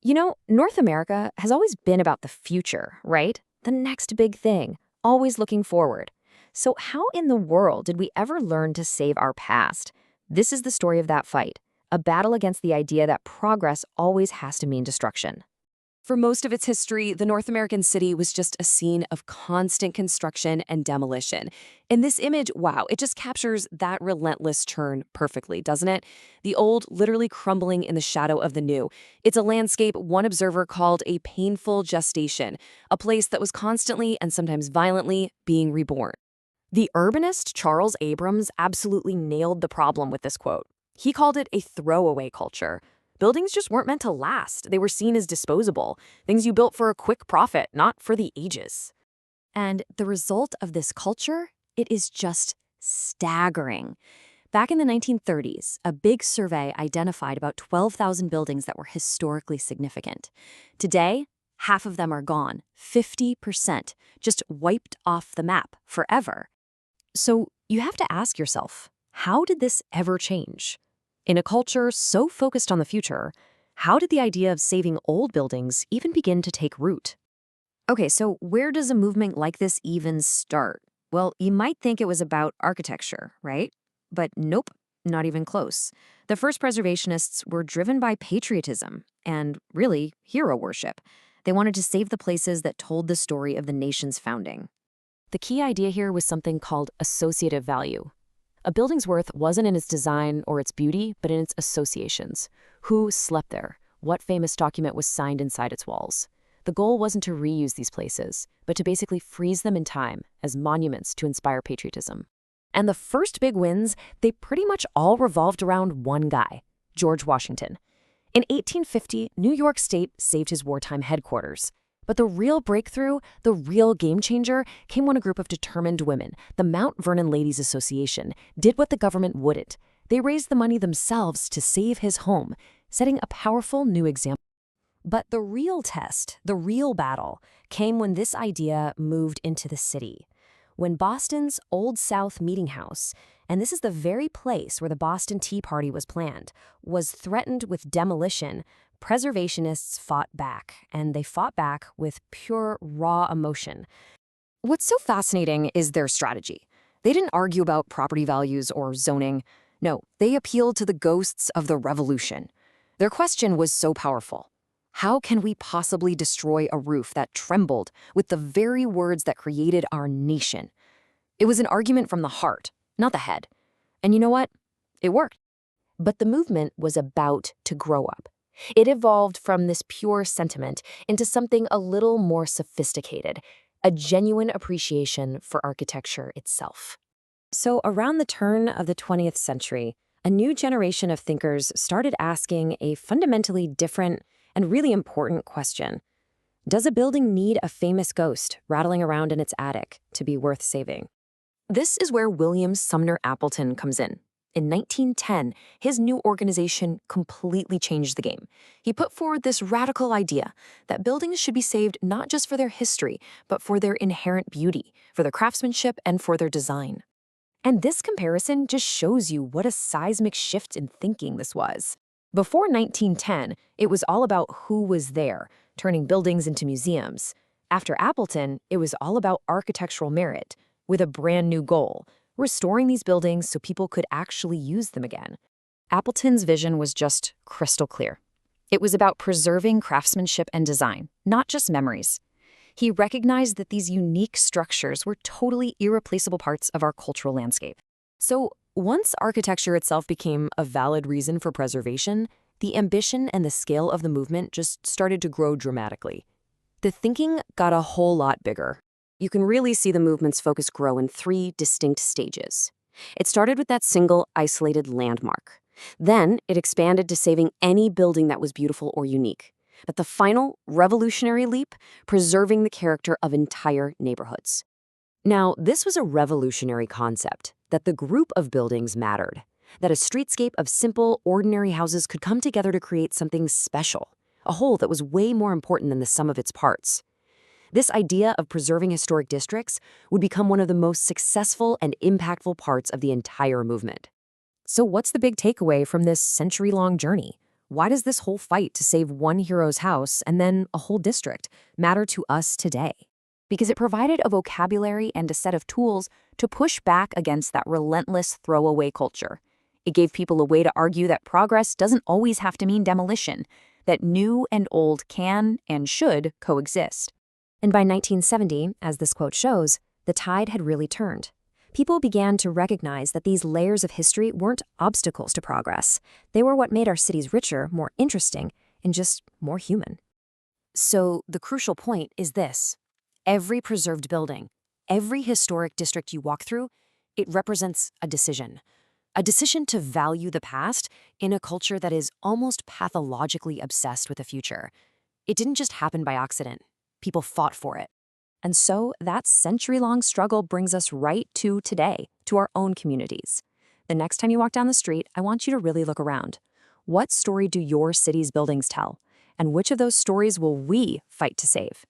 North America has always been about the future, right? The next big thing, always looking forward. So, how in the world did we ever learn to save our past? This is the story of that fight, a battle against the idea that progress always has to mean destruction. For most of its history, the North American city was just a scene of constant construction and demolition. In this image, wow, it just captures that relentless churn perfectly, doesn't it? The old literally crumbling in the shadow of the new. It's a landscape one observer called a painful gestation, a place that was constantly and sometimes violently being reborn. The urbanist Charles Abrams absolutely nailed the problem with this quote. He called it a throwaway culture. Buildings just weren't meant to last. They were seen as disposable, things you built for a quick profit, not for the ages. And the result of this culture, it is just staggering. Back in the 1930s, a big survey identified about 12,000 buildings that were historically significant. Today, half of them are gone, 50%, just wiped off the map forever. So you have to ask yourself, how did this ever change? In a culture so focused on the future, how did the idea of saving old buildings even begin to take root? Okay, so where does a movement like this even start? Well, you might think it was about architecture, right? But nope, not even close. The first preservationists were driven by patriotism and, really, hero worship. They wanted to save the places that told the story of the nation's founding. The key idea here was something called associative value. A building's worth wasn't in its design or its beauty, but in its associations. Who slept there? What famous document was signed inside its walls? The goal wasn't to reuse these places, but to basically freeze them in time as monuments to inspire patriotism. And the first big wins, they pretty much all revolved around one guy, George Washington. In 1850, New York State saved his wartime headquarters. But the real breakthrough, the real game changer, came when a group of determined women, the Mount Vernon Ladies Association, did what the government wouldn't. They raised the money themselves to save his home, setting a powerful new example. But the real test, the real battle, came when this idea moved into the city. When Boston's Old South Meeting House, and this is the very place where the Boston Tea Party was planned, was threatened with demolition, preservationists fought back, and they fought back with pure, raw emotion. What's so fascinating is their strategy. They didn't argue about property values or zoning. No, they appealed to the ghosts of the revolution. Their question was so powerful. How can we possibly destroy a roof that trembled with the very words that created our nation? It was an argument from the heart, not the head. And you know what? It worked. But the movement was about to grow up. It evolved from this pure sentiment into something a little more sophisticated, a genuine appreciation for architecture itself. So around the turn of the 20th century, a new generation of thinkers started asking a fundamentally different and really important question. Does a building need a famous ghost rattling around in its attic to be worth saving? This is where William Sumner Appleton comes in. In 1910, his new organization completely changed the game. He put forward this radical idea that buildings should be saved not just for their history, but for their inherent beauty, for their craftsmanship, and for their design. And this comparison just shows you what a seismic shift in thinking this was. Before 1910, it was all about who was there, turning buildings into museums. After Appleton, it was all about architectural merit, with a brand new goal: restoring these buildings so people could actually use them again. Appleton's vision was just crystal clear. It was about preserving craftsmanship and design, not just memories. He recognized that these unique structures were totally irreplaceable parts of our cultural landscape. So, once architecture itself became a valid reason for preservation, the ambition and the scale of the movement just started to grow dramatically. The thinking got a whole lot bigger. You can really see the movement's focus grow in three distinct stages. It started with that single, isolated landmark. Then it expanded to saving any building that was beautiful or unique. But the final, revolutionary leap, preserving the character of entire neighborhoods. Now, this was a revolutionary concept, that the group of buildings mattered, that a streetscape of simple, ordinary houses could come together to create something special, a whole that was way more important than the sum of its parts. This idea of preserving historic districts would become one of the most successful and impactful parts of the entire movement. So what's the big takeaway from this century-long journey? Why does this whole fight to save one hero's house and then a whole district matter to us today? Because it provided a vocabulary and a set of tools to push back against that relentless throwaway culture. It gave people a way to argue that progress doesn't always have to mean demolition, that new and old can and should coexist. And by 1970, as this quote shows, the tide had really turned. People began to recognize that these layers of history weren't obstacles to progress. They were what made our cities richer, more interesting, and just more human. So the crucial point is this. Every preserved building, every historic district you walk through, it represents a decision. A decision to value the past in a culture that is almost pathologically obsessed with the future. It didn't just happen by accident. People fought for it. And so that century-long struggle brings us right to today, to our own communities. The next time you walk down the street, I want you to really look around. What story do your city's buildings tell? And which of those stories will we fight to save?